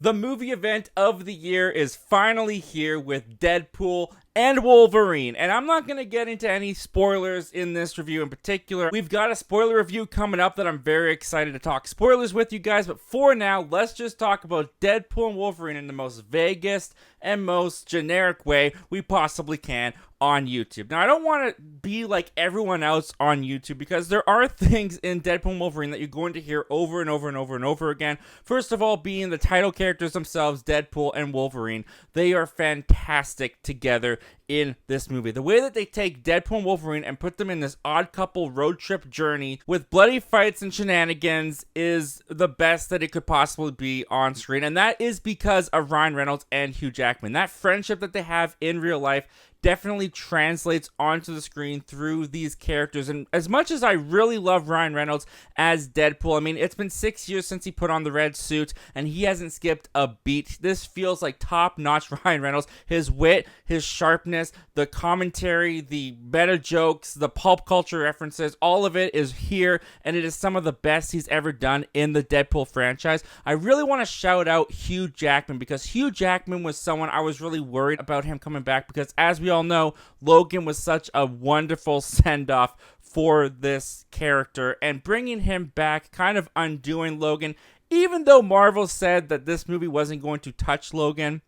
The movie event of the year is finally here with Deadpool and Wolverine, and I'm not going to get into any spoilers in this review in particular. We've got a spoiler review coming up that I'm very excited to talk spoilers with you guys, but for now, let's just talk about Deadpool and Wolverine in the most vaguest and most generic way we possibly can on YouTube. Now, I don't want to be like everyone else on YouTube because there are things in Deadpool and Wolverine that you're going to hear over and over and over and over again. First of all, being the title characters themselves, Deadpool and Wolverine. They are fantastic together in this movie. The way that they take Deadpool and Wolverine and put them in this odd couple road trip journey with bloody fights and shenanigans is the best that it could possibly be on screen. And that is because of Ryan Reynolds and Hugh Jackman. That friendship that they have in real life definitely translates onto the screen through these characters. And as much as I really love Ryan Reynolds as Deadpool, I mean, it's been 6 years since he put on the red suit, and he hasn't skipped a beat. This feels like top-notch Ryan Reynolds. His wit, his sharpness, the commentary, the meta jokes, the pulp culture references, all of it is here, and it is some of the best he's ever done in the Deadpool franchise. I really want to shout out Hugh Jackman, because Hugh Jackman was someone I was really worried about him coming back, because as we all know, Logan was such a wonderful send-off for this character, and bringing him back, kind of undoing Logan. Even though Marvel said that this movie wasn't going to touch Logan,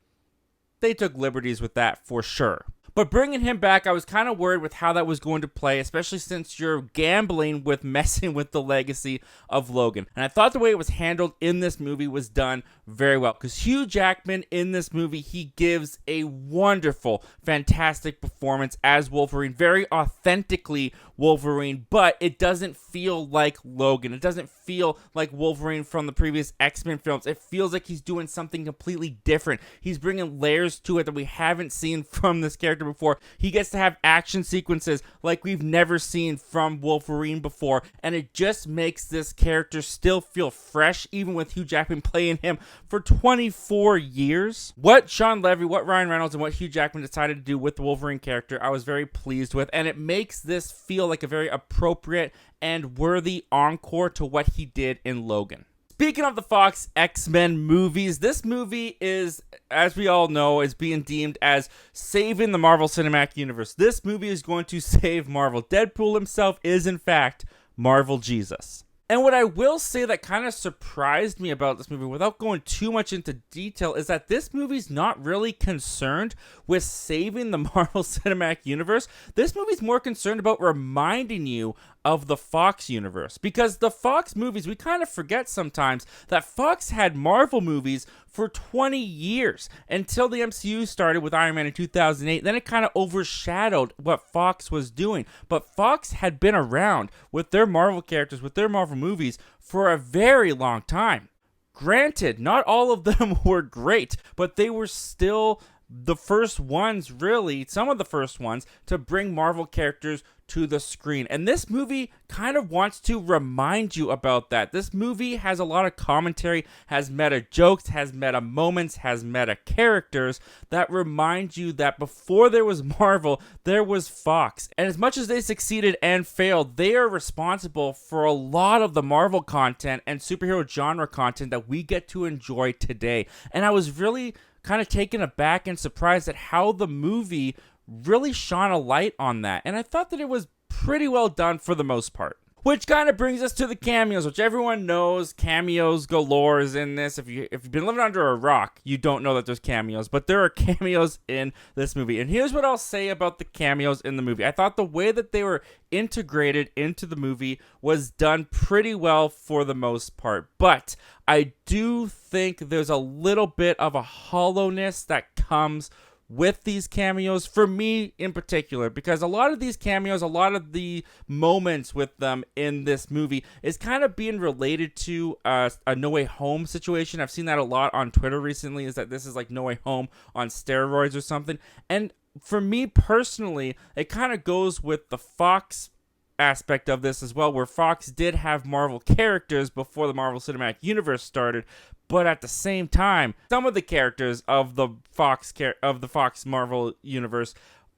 they took liberties with that for sure. But bringing him back, I was kind of worried with how that was going to play, especially since you're gambling with messing with the legacy of Logan. And I thought the way it was handled in this movie was done very well. Because Hugh Jackman in this movie, he gives a wonderful, fantastic performance as Wolverine. Very authentically Wolverine, but it doesn't feel like Logan. It doesn't feel like Wolverine from the previous X-Men films. It feels like he's doing something completely different. He's bringing layers to it that we haven't seen from this character before. He gets to have action sequences like we've never seen from Wolverine before, and it just makes this character still feel fresh, even with Hugh Jackman playing him for 24 years. What Shawn Levy, what Ryan Reynolds, and what Hugh Jackman decided to do with the Wolverine character, I was very pleased with, and it makes this feel like a very appropriate and worthy encore to what he did in Logan. Speaking of the Fox X-Men movies, this movie is, as we all know, is being deemed as saving the Marvel Cinematic Universe. This movie is going to save Marvel. Deadpool himself is, in fact, Marvel Jesus. And what I will say that kind of surprised me about this movie, without going too much into detail, is that this movie's not really concerned with saving the Marvel Cinematic Universe. This movie's more concerned about reminding you of the Fox universe. Because the Fox movies, we kind of forget sometimes that Fox had Marvel movies for 20 years until the MCU started with Iron Man in 2008. Then it kind of overshadowed what Fox was doing. But Fox had been around with their Marvel characters, with their Marvel movies for a very long time. Granted, not all of them were great, but they were still the first ones, really, some of the first ones, to bring Marvel characters to the screen. And this movie kind of wants to remind you about that. This movie has a lot of commentary, has meta jokes, has meta moments, has meta characters that remind you that before there was Marvel, there was Fox. And as much as they succeeded and failed, they are responsible for a lot of the Marvel content and superhero genre content that we get to enjoy today. And I was really kind of taken aback and surprised at how the movie really shone a light on that. And I thought that it was pretty well done for the most part. Which kind of brings us to the cameos, which everyone knows. Cameos galore is in this. If you've been living under a rock, you don't know that there's cameos. But there are cameos in this movie. And here's what I'll say about the cameos in the movie. I thought the way that they were integrated into the movie was done pretty well for the most part. But I do think there's a little bit of a hollowness that comes with these cameos, for me in particular, because a lot of these cameos, a lot of the moments with them in this movie is kind of being related to a No Way Home situation. I've seen that a lot on Twitter recently, is that this is like No Way Home on steroids or something. And for me personally, it kind of goes with the Fox aspect of this as well, where Fox did have Marvel characters before the Marvel Cinematic Universe started, but at the same time, some of the characters of the Fox Marvel universe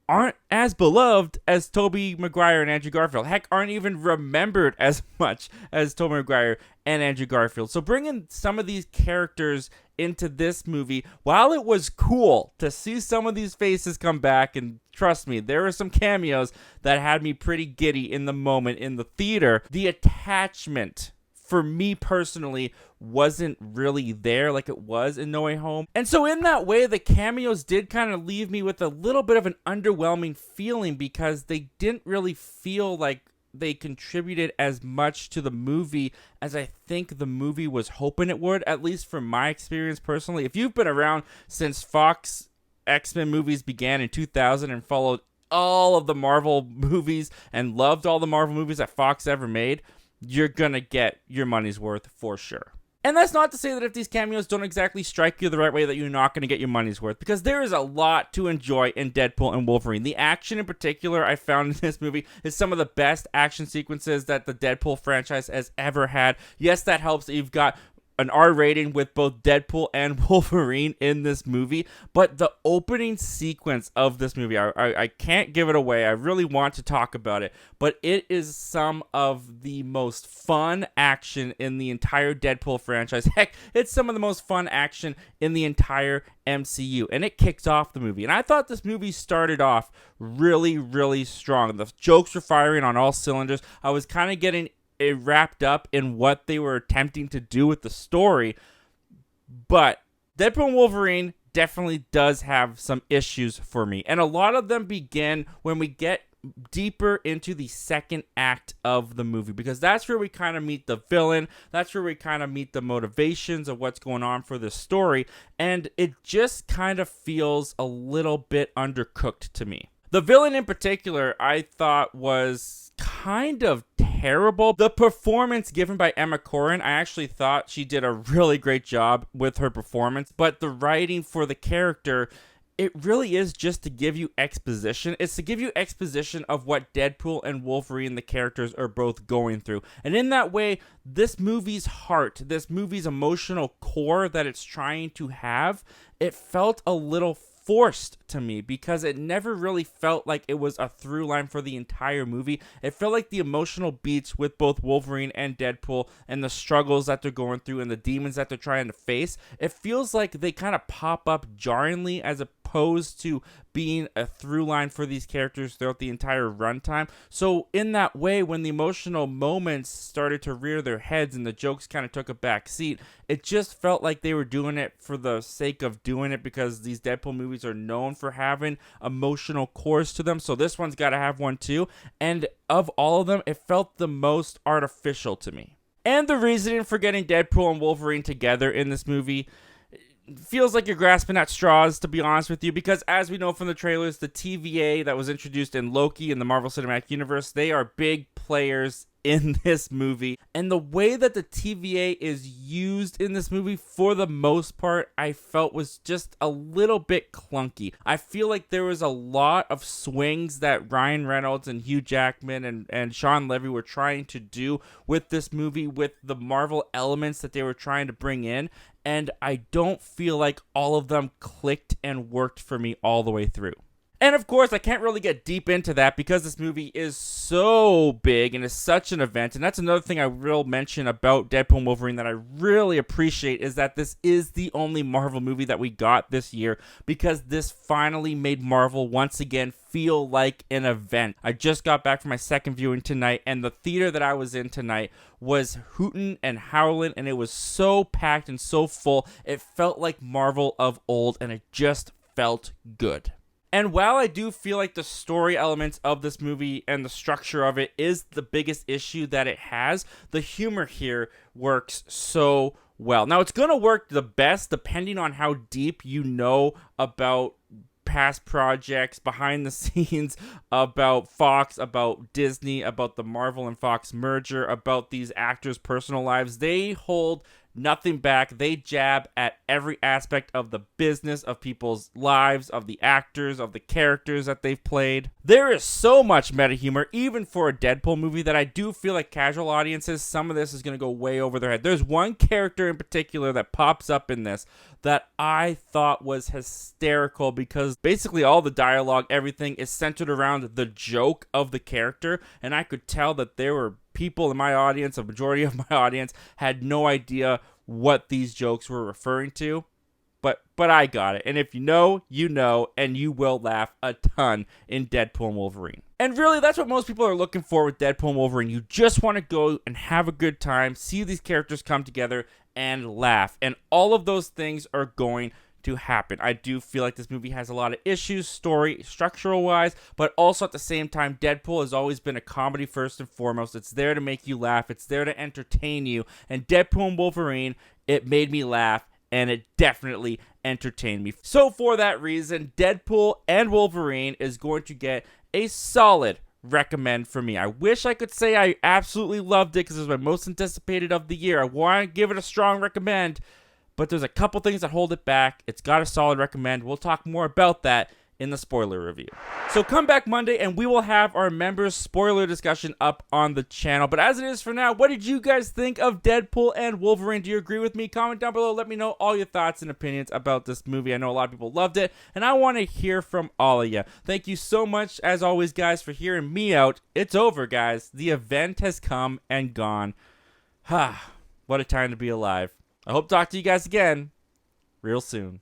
aren't as beloved as Tobey Maguire and Andrew Garfield. Heck, aren't even remembered as much as Tobey Maguire and Andrew Garfield. So bringing some of these characters into this movie, while it was cool to see some of these faces come back, and trust me, there were some cameos that had me pretty giddy in the moment in the theater, the attachment for me personally wasn't really there like it was in No Way Home. And so in that way, the cameos did kind of leave me with a little bit of an underwhelming feeling, because they didn't really feel like they contributed as much to the movie as I think the movie was hoping it would, at least from my experience personally. If you've been around since Fox X-Men movies began in 2000 and followed all of the Marvel movies and loved all the Marvel movies that Fox ever made, you're gonna get your money's worth for sure. And that's not to say that if these cameos don't exactly strike you the right way that you're not going to get your money's worth, because there is a lot to enjoy in Deadpool and Wolverine. The action in particular I found in this movie is some of the best action sequences that the Deadpool franchise has ever had. Yes, that helps that you've got an R rating with both Deadpool and Wolverine in this movie, but the opening sequence of this movie, I can't give it away. I really want to talk about it, but it is some of the most fun action in the entire Deadpool franchise. Heck, it's some of the most fun action in the entire MCU, and it kicks off the movie. And I thought this movie started off really, really strong. The jokes were firing on all cylinders. I was kind of getting it wrapped up in what they were attempting to do with the story, but Deadpool and Wolverine definitely does have some issues for me, and a lot of them begin when we get deeper into the second act of the movie, because that's where we kind of meet the villain, that's where we kind of meet the motivations of what's going on for the story, and it just kind of feels a little bit undercooked to me. The villain in particular, I thought was kind of terrible. The performance given by Emma Corrin, I actually thought she did a really great job with her performance, but the writing for the character, it really is just to give you exposition. It's to give you exposition of what Deadpool and Wolverine, the characters, are both going through. And in that way, this movie's heart, this movie's emotional core that it's trying to have, it felt a little forced to me, because it never really felt like it was a through line for the entire movie. It felt like the emotional beats with both Wolverine and Deadpool and the struggles that they're going through and the demons that they're trying to face, it feels like they kind of pop up jarringly as opposed to being a through line for these characters throughout the entire runtime. So in that way, when the emotional moments started to rear their heads and the jokes kind of took a back seat, it just felt like they were doing it for the sake of doing it, because these Deadpool movies are known for having emotional cores to them. So this one's got to have one too. And of all of them, it felt the most artificial to me. And the reasoning for getting Deadpool and Wolverine together in this movie feels like you're grasping at straws, to be honest with you, because as we know from the trailers, the TVA that was introduced in Loki in the Marvel Cinematic Universe, they are big players in this movie, and the way that the TVA is used in this movie, for the most part, I felt was just a little bit clunky. I feel like there was a lot of swings that Ryan Reynolds and Hugh Jackman and Shawn Levy were trying to do with this movie, with the Marvel elements that they were trying to bring in, and I don't feel like all of them clicked and worked for me all the way through. And of course, I can't really get deep into that because this movie is so big and is such an event. And that's another thing I will mention about Deadpool and Wolverine that I really appreciate, is that this is the only Marvel movie that we got this year, because this finally made Marvel once again feel like an event. I just got back from my second viewing tonight, and the theater that I was in tonight was hooting and howling, and it was so packed and so full. It felt like Marvel of old, and it just felt good. And while I do feel like the story elements of this movie and the structure of it is the biggest issue that it has, the humor here works so well. Now, it's going to work the best depending on how deep you know about past projects, behind the scenes, about Fox, about Disney, about the Marvel and Fox merger, about these actors' personal lives. They hold nothing back. They jab at every aspect of the business, of people's lives, of the actors, of the characters that they've played. There is so much meta humor, even for a Deadpool movie, that I do feel like casual audiences, some of this is going to go way over their head. There's one character in particular that pops up in this that I thought was hysterical because basically all the dialogue, everything is centered around the joke of the character, and I could tell that there were people in my audience, a majority of my audience, had no idea what these jokes were referring to. But I got it. And if you know, you know, and you will laugh a ton in Deadpool and Wolverine. And really, that's what most people are looking for with Deadpool and Wolverine. You just want to go and have a good time, see these characters come together, and laugh. And all of those things are going to happen. I do feel like this movie has a lot of issues, story, structural wise, but also at the same time, Deadpool has always been a comedy first and foremost. It's there to make you laugh. It's there to entertain you. And Deadpool and Wolverine, it made me laugh. And it definitely entertained me. So for that reason, Deadpool and Wolverine is going to get a solid recommend for me. I wish I could say I absolutely loved it because it was my most anticipated of the year. I want to give it a strong recommend, but there's a couple things that hold it back. It's got a solid recommend. We'll talk more about that in the spoiler review. So come back Monday and we will have our members spoiler discussion up on the channel. But as it is for now, what did you guys think of Deadpool and Wolverine? Do you agree with me? Comment down below. Let me know all your thoughts and opinions about this movie. I know a lot of people loved it and I want to hear from all of you. Thank you so much as always, guys, for hearing me out. It's over, guys. The event has come and gone. What a time to be alive. I hope to talk to you guys again real soon.